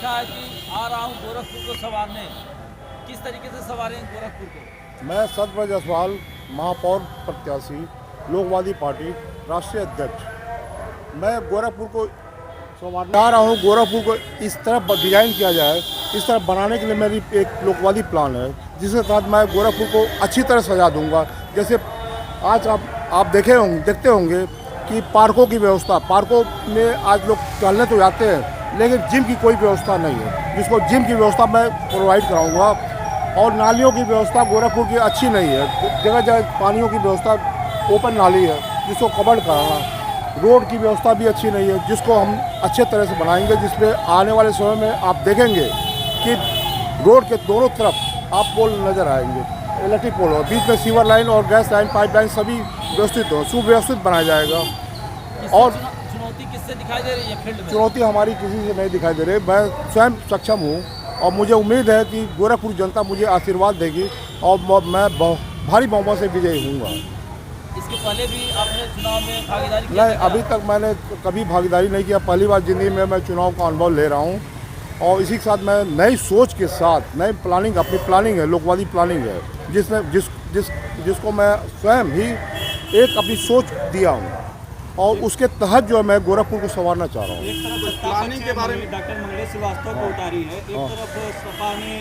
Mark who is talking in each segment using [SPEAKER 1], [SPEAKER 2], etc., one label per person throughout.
[SPEAKER 1] लिखा है कि आ रहा हूँ गोरखपुर को संवारने, किस तरीके से संवारेंगे गोरखपुर को?
[SPEAKER 2] मैं सतपाल जायसवाल, महापौर प्रत्याशी, लोकवादी पार्टी, राष्ट्रीय अध्यक्ष। मैं गोरखपुर को संवारने जा रहा हूँ। गोरखपुर को इस तरह डिजाइन किया जाए, इस तरह बनाने के लिए मेरी एक लोकवादी प्लान है, जिसके तहत मैं गोरखपुर को अच्छी तरह सजा दूंगा। जैसे आज आप देखते होंगे कि पार्कों की व्यवस्था, पार्कों में आज लोग टहलने तो जाते हैं, लेकिन जिम की कोई व्यवस्था नहीं है, जिसको जिम की व्यवस्था मैं प्रोवाइड कराऊंगा। और नालियों की व्यवस्था गोरखपुर की अच्छी नहीं है, जगह जगह पानियों की व्यवस्था, ओपन नाली है जिसको कवर कराना। रोड की व्यवस्था भी अच्छी नहीं है, जिसको हम अच्छे तरह से बनाएंगे, जिसमें आने वाले समय में आप देखेंगे कि रोड के दोनों तरफ आप पोल नज़र आएंगे, इलेक्ट्रिक पोल हो, बीच में सीवर लाइन और गैस लाइन, पाइपलाइन सभी व्यवस्थित हो, सुव्यवस्थित बनाया जाएगा। और
[SPEAKER 1] चुनौती किससे दिखाई दे रही है फील्ड में?
[SPEAKER 2] चुनौती हमारी किसी से नहीं दिखाई दे रही। मैं स्वयं सक्षम हूँ और मुझे उम्मीद है कि गोरखपुर जनता मुझे आशीर्वाद देगी और मैं भारी बहुमत से विजयी हूँगा।
[SPEAKER 1] इसके पहले भी आपने चुनाव में भागीदारी की?
[SPEAKER 2] नहीं, अभी तक मैंने कभी भागीदारी नहीं किया। पहली बार ज़िंदगी में मैं चुनाव का अनुभव ले रहा हूँ और इसी के साथ मैं नई सोच के साथ नई प्लानिंग, अपनी प्लानिंग है, लोकवादी प्लानिंग है, जिसको मैं स्वयं ही एक अपनी सोच दिया हूँ और उसके तहत जो है मैं गोरखपुर को संवारना चाह रहा हूँ।
[SPEAKER 3] एक तरफ प्लानिंग के बारे में डॉक्टर मंगलेश श्रीवास्तव को उतारी है, एक तरफ सपा ने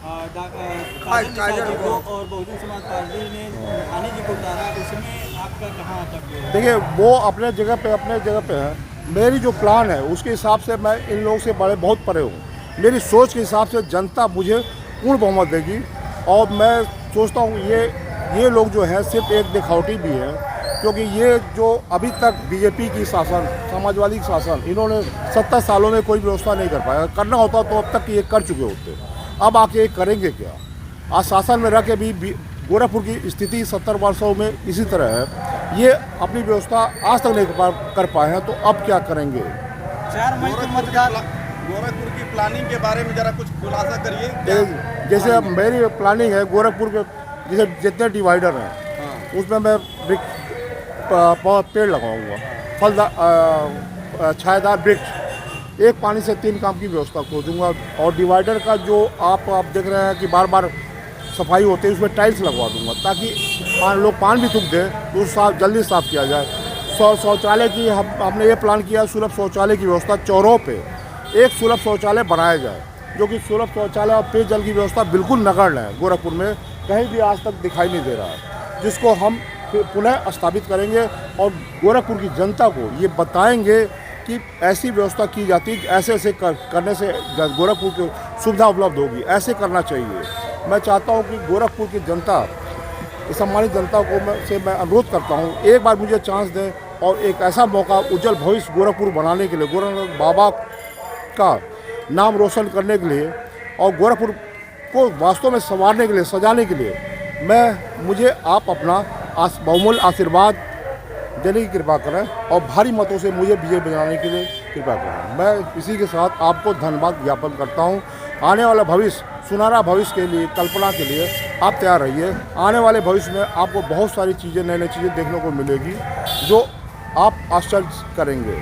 [SPEAKER 3] काजल जी को और बहुजन समाज पार्टी ने रानी जी को उतारा, इसमें आपका कहाँ तक है?
[SPEAKER 2] देखिए, वो अपने जगह पे है। मेरी जो प्लान है उसके हिसाब से मैं इन लोगों से बहुत परे हूँ। मेरी सोच के हिसाब से जनता मुझे पूर्ण बहुमत देगी और मैं सोचता हूँ ये लोग जो है सिर्फ एक दिखावटी भी है, क्योंकि ये जो अभी तक बीजेपी की शासन, समाजवादी की शासन, इन्होंने 70 सालों में कोई व्यवस्था नहीं कर पाया। करना होता तो अब तक ये कर चुके होते, अब आके ये करेंगे क्या? आज शासन में रह के भी गोरखपुर की स्थिति 70 वर्षों में इसी तरह है। ये अपनी व्यवस्था आज तक नहीं कर पाए हैं, तो अब क्या करेंगे?
[SPEAKER 3] 4 मई को मतदान। गोरखपुर की प्लानिंग के बारे में जरा कुछ खुलासा करिए।
[SPEAKER 2] जैसे अब मेरी प्लानिंग है गोरखपुर के जैसे जितने डिवाइडर हैं उसमें मैं पेड़ लगाऊंगा, छायादार वृक्ष, एक पानी से 3 काम की व्यवस्था खोजूंगा। और डिवाइडर का जो आप देख रहे हैं कि बार बार सफाई होती है, उसमें टाइल्स लगवा दूंगा, ताकि लोग पान भी थूक दें तो जल्दी साफ किया जाए। शौचालय की हमने ये प्लान किया, सुलभ शौचालय की व्यवस्था चौरों पे एक सुलभ शौचालय बनाया जाए, जो कि सुलभ शौचालय और पेयजल की व्यवस्था बिल्कुल नगण्य है, गोरखपुर में कहीं भी आज तक दिखाई नहीं दे रहा है, जिसको हम पुनः स्थापित करेंगे और गोरखपुर की जनता को ये बताएंगे कि ऐसी व्यवस्था की जाती है, ऐसे करने से गोरखपुर को सुविधा उपलब्ध होगी, ऐसे करना चाहिए। मैं चाहता हूँ कि गोरखपुर की जनता, सम्मानित जनता को मैं अनुरोध करता हूँ, एक बार मुझे चांस दें और एक ऐसा मौका, उज्जवल भविष्य गोरखपुर बनाने के लिए, गोरखनाथ बाबा का नाम रोशन करने के लिए और गोरखपुर को वास्तव में संवारने के लिए, सजाने के लिए मुझे आप अपना बहुमूल्य आशीर्वाद देने की कृपा करें और भारी मतों से मुझे विजय बनाने के लिए कृपा करें। मैं इसी के साथ आपको धन्यवाद ज्ञापन करता हूं। आने वाला भविष्य, सुनहरा भविष्य के लिए, कल्पना के लिए आप तैयार रहिए। आने वाले भविष्य में आपको बहुत सारी चीज़ें, नई नई चीज़ें देखने को मिलेगी जो आप आश्चर्य करेंगे।